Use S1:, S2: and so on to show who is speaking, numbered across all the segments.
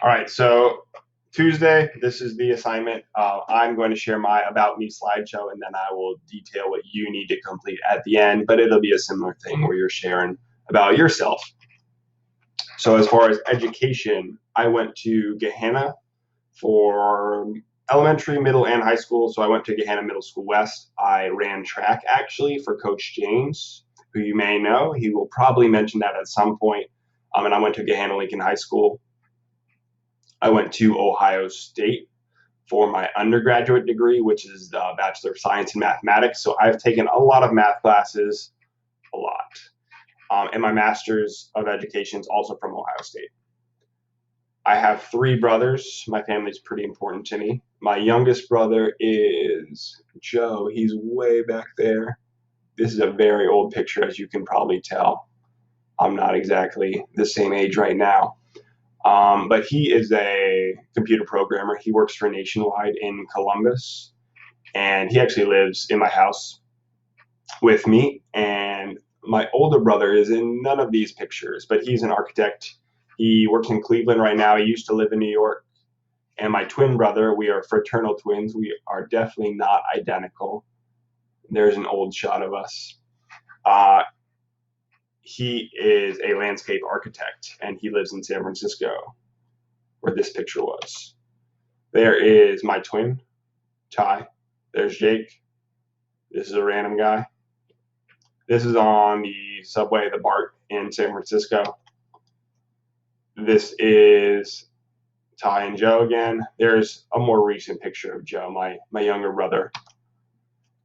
S1: All right, so Tuesday, this is the assignment. I'm going to share my About Me slideshow, and then I will detail what you need to complete at the end, but it'll be a similar thing where you're sharing about yourself. So, as far as education, I went to Gahanna for elementary, middle, and high school. So, I went to Gahanna Middle School West. I ran track actually for Coach James, who you may know. He will probably mention that at some point. And I went to Gahanna Lincoln High School. I went to Ohio State for my undergraduate degree, which is the Bachelor of Science in Mathematics. So I've taken a lot of math classes, a lot. And my Master's of Education is also from Ohio State. I have three brothers. My family is pretty important to me. My youngest brother is Joe. He's way back there. This is a very old picture, as you can probably tell. I'm not exactly the same age right now. But he is a computer programmer. He works for Nationwide in Columbus, and he actually lives in my house with me. And my older brother is in none of these pictures, but he's an architect. He works in Cleveland right now. He used to live in New York. And my twin brother, we are fraternal twins. We are definitely not identical. There's an old shot of us. He is a landscape architect, and he lives in San Francisco, where this picture was. There is my twin, Ty. There's Jake. This is a random guy. This is on the subway, the BART in San Francisco. This is Ty and Joe again. There's a more recent picture of Joe, my younger brother.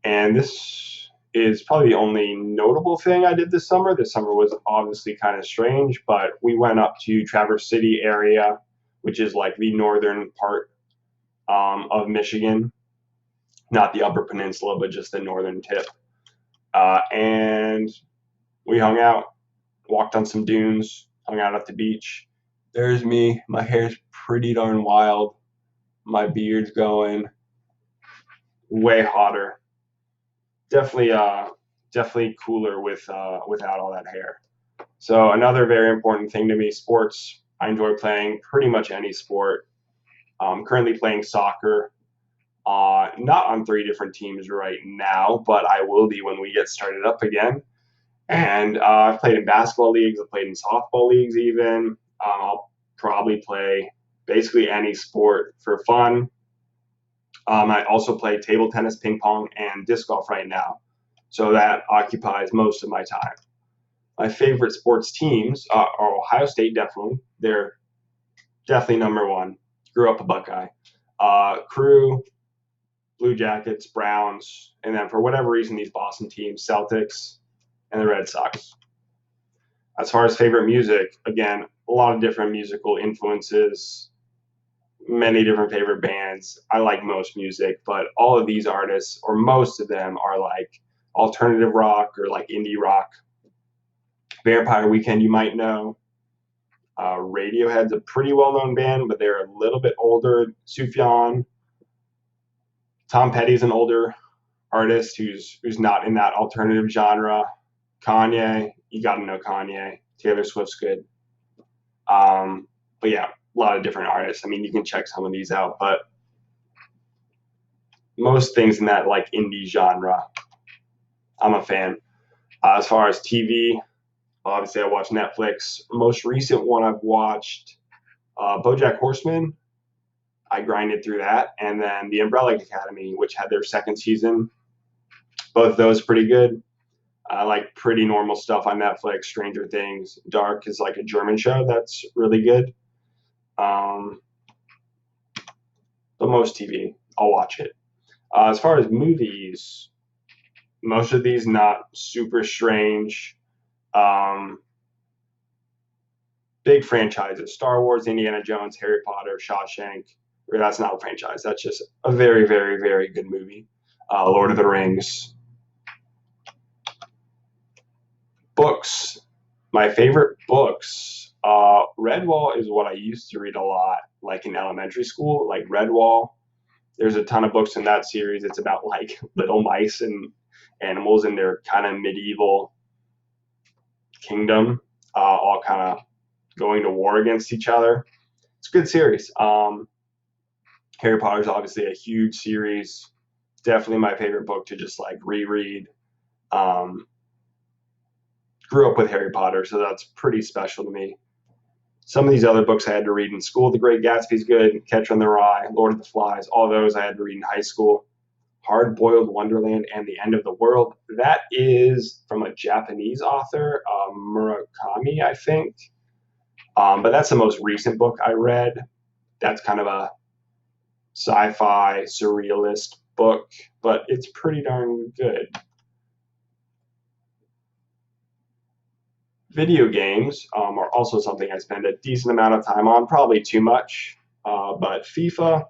S1: And this is probably the only notable thing I did this summer. This summer was obviously kind of strange, but we went up to Traverse City area, which is like the northern part of Michigan, not the Upper Peninsula, but just the northern tip. And we hung out, walked on some dunes, hung out at the beach. There's me. My hair's pretty darn wild. My beard's going way hotter. Definitely cooler without all that hair. So another very important thing to me, sports. I enjoy playing pretty much any sport. I'm currently playing soccer. Not on three different teams right now, but I will be when we get started up again. And I've played in basketball leagues. I've played in softball leagues even. I'll probably play basically any sport for fun. I also play table tennis, ping pong, and disc golf right now. So that occupies most of my time. My favorite sports teams are Ohio State, definitely. They're definitely number one. Grew up a Buckeye. Crew, Blue Jackets, Browns, and then for whatever reason, these Boston teams, Celtics, and the Red Sox. As far as favorite music, again, a lot of different musical influences, many different favorite bands. I like most music, but all of these artists, or most of them, are like alternative rock or like indie rock. Vampire Weekend, you might know. Radiohead's a pretty well-known band, but they're a little bit older. Sufjan. Tom Petty's an older artist who's not in that alternative genre. Kanye, you got to know Kanye. Taylor Swift's good. But yeah, a lot of different artists. I mean, you can check some of these out, but most things in that like indie genre, I'm a fan. As far as TV, obviously I watch Netflix. Most recent one I've watched, BoJack Horseman. I grinded through that, and then The Umbrella Academy, which had their second season. Both of those pretty good. I like pretty normal stuff on Netflix. Stranger Things. Dark is like a German show that's really good. But most TV, I'll watch it. As far as movies, most of these not super strange. Big franchises: Star Wars, Indiana Jones, Harry Potter, Shawshank. Or that's not a franchise. That's just a very, very, very good movie. Lord of the Rings. Books. My favorite books. Redwall is what I used to read a lot, like in elementary school, like Redwall. There's a ton of books in that series. It's about like little mice and animals in their kind of medieval kingdom, all kind of going to war against each other. it's a good series. Harry Potter's obviously a huge series. Definitely my favorite book to just like reread. Um, Grew up with Harry Potter, so that's pretty special to me. Some of these other books I had to read in school. The Great Gatsby's good. Catcher in the Rye, Lord of the Flies, all those I had to read in high school. Hard Boiled Wonderland and the End of the World. That is from a Japanese author, Murakami, I think. But that's the most recent book I read. That's kind of a sci-fi surrealist book, but it's pretty darn good. Video games are also something I spend a decent amount of time on, probably too much. But FIFA,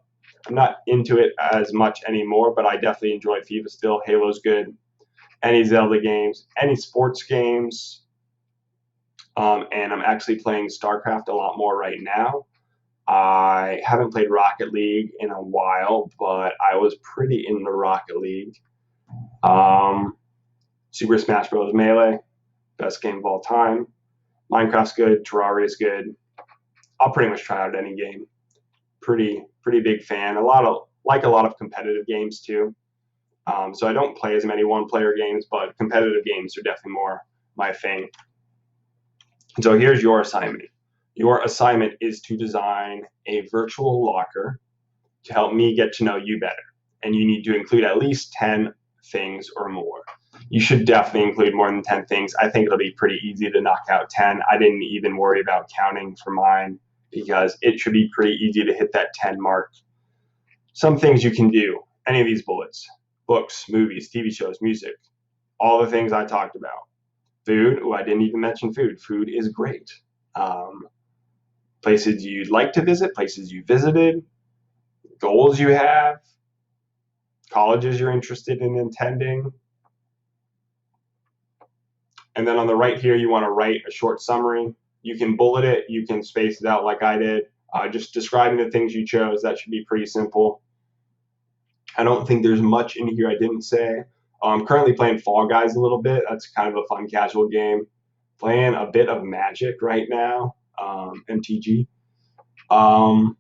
S1: I'm not into it as much anymore, but I definitely enjoy FIFA still. Halo's good. Any Zelda games, any sports games. And I'm actually playing StarCraft a lot more right now. I haven't played Rocket League in a while, but I was pretty into Rocket League. Super Smash Bros. Melee, best game of all time. Minecraft's good. Terraria is good. I'll pretty much try out any game. Pretty big fan. A lot of competitive games too. So I don't play as many one-player games, but competitive games are definitely more my thing. And so here's your assignment. Your assignment is to design a virtual locker to help me get to know you better. And you need to include at least 10 things or more. You should definitely include more than 10 things. I think it'll be pretty easy to knock out 10. I didn't even worry about counting for mine because it should be pretty easy to hit that 10 mark. Some things you can do, any of these bullets: books, movies, TV shows, music, all the things I talked about. Food, I didn't even mention food. Food is great. Places you'd like to visit, places you visited, goals you have, colleges you're interested in attending. And then on the right here, you want to write a short summary. You can bullet it, you can space it out like I did. Just describing the things you chose, that should be pretty simple. I don't think there's much in here I didn't say. I'm currently playing Fall Guys a little bit. That's kind of a fun casual game. Playing a bit of Magic right now, MTG. What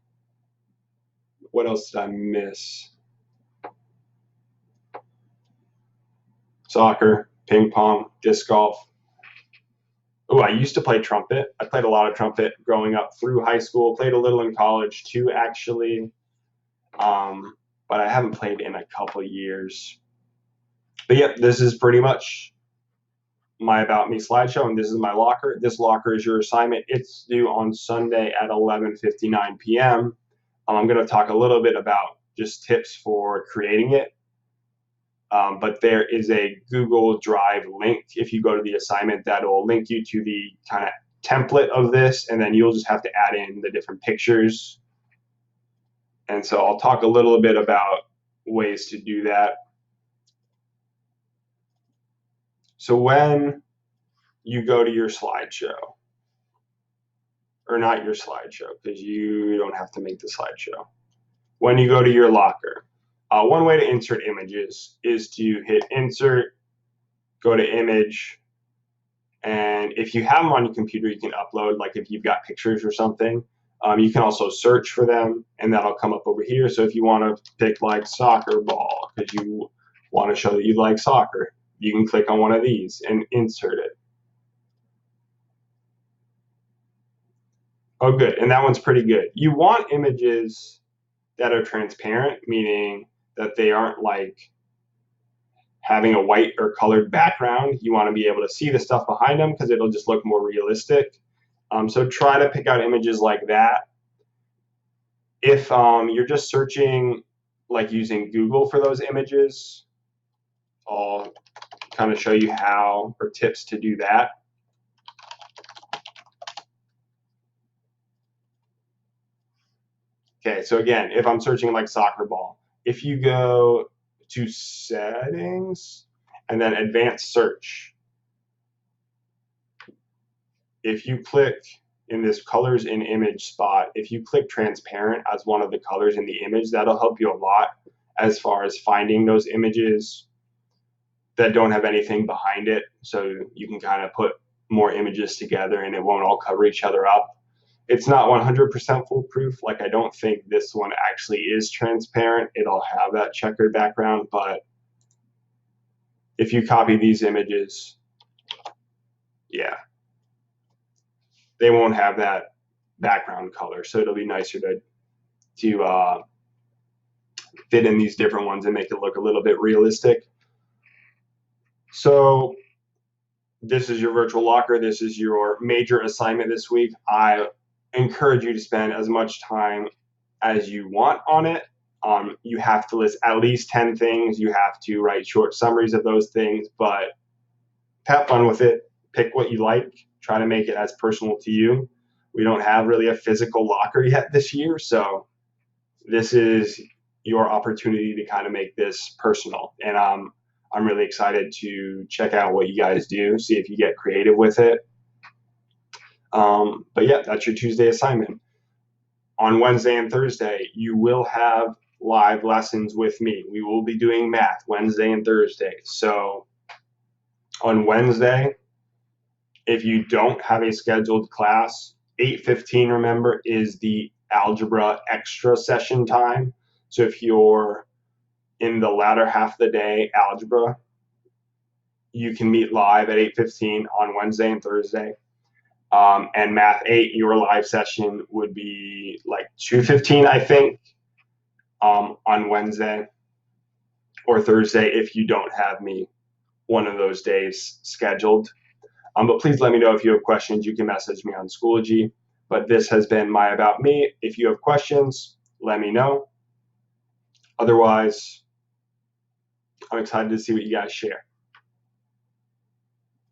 S1: else did I miss? Soccer, ping pong, disc golf. Oh, I used to play trumpet. I played a lot of trumpet growing up through high school. Played a little in college too, actually. But I haven't played in a couple years. But yeah, this is pretty much my About Me slideshow, and this is my locker. This locker is your assignment. It's due on Sunday at 11:59 p.m. I'm going to talk a little bit about just tips for creating it. But there is a Google Drive link. If you go to the assignment, that'll link you to the kind of template of this, and then you'll just have to add in the different pictures. And so I'll talk a little bit about ways to do that. So when you go to your slideshow, or not your slideshow, because you don't have to make the slideshow. When you go to your locker, one way to insert images is to hit insert, go to image, and if you have them on your computer, you can upload, like if you've got pictures or something. You can also search for them, and that'll come up over here. So if you want to pick like soccer ball, because you want to show that you like soccer, you can click on one of these and insert it. Oh, good. And that one's pretty good. You want images that are transparent, meaning that they aren't like having a white or colored background. You want to be able to see the stuff behind them because it'll just look more realistic. So try to pick out images like that. If you're just searching, like using Google for those images, I'll kind of show you how, or tips to do that. Okay, so again, if I'm searching like soccer ball, if you go to settings and then advanced search, if you click in this colors in image spot, if you click transparent as one of the colors in the image, that'll help you a lot as far as finding those images that don't have anything behind it. So you can kind of put more images together and it won't all cover each other up. It's not 100% foolproof. Like, I don't think this one actually is transparent. It'll have that checkered background, but if you copy these images, yeah, they won't have that background color. So it'll be nicer to fit in these different ones and make it look a little bit realistic. So this is your virtual locker. This is your major assignment this week. I encourage you to spend as much time as you want on it. You have to list at least 10 things. You have to write short summaries of those things, but have fun with it. Pick what you like. Try to make it as personal to you. We don't have really a physical locker yet this year, so this is your opportunity to kind of make this personal. And I'm really excited to check out what you guys do, see if you get creative with it. But yeah, that's your Tuesday assignment. On Wednesday and Thursday, you will have live lessons with me. We will be doing math Wednesday and Thursday. So on Wednesday, if you don't have a scheduled class, 8:15, remember, is the algebra extra session time. So if you're in the latter half of the day, algebra, you can meet live at 8:15 on Wednesday and Thursday. And Math 8, your live session would be like 2:15, I think, on Wednesday or Thursday if you don't have me one of those days scheduled. But please let me know if you have questions. You can message me on Schoology. But this has been my About Me. If you have questions, let me know. Otherwise, I'm excited to see what you guys share.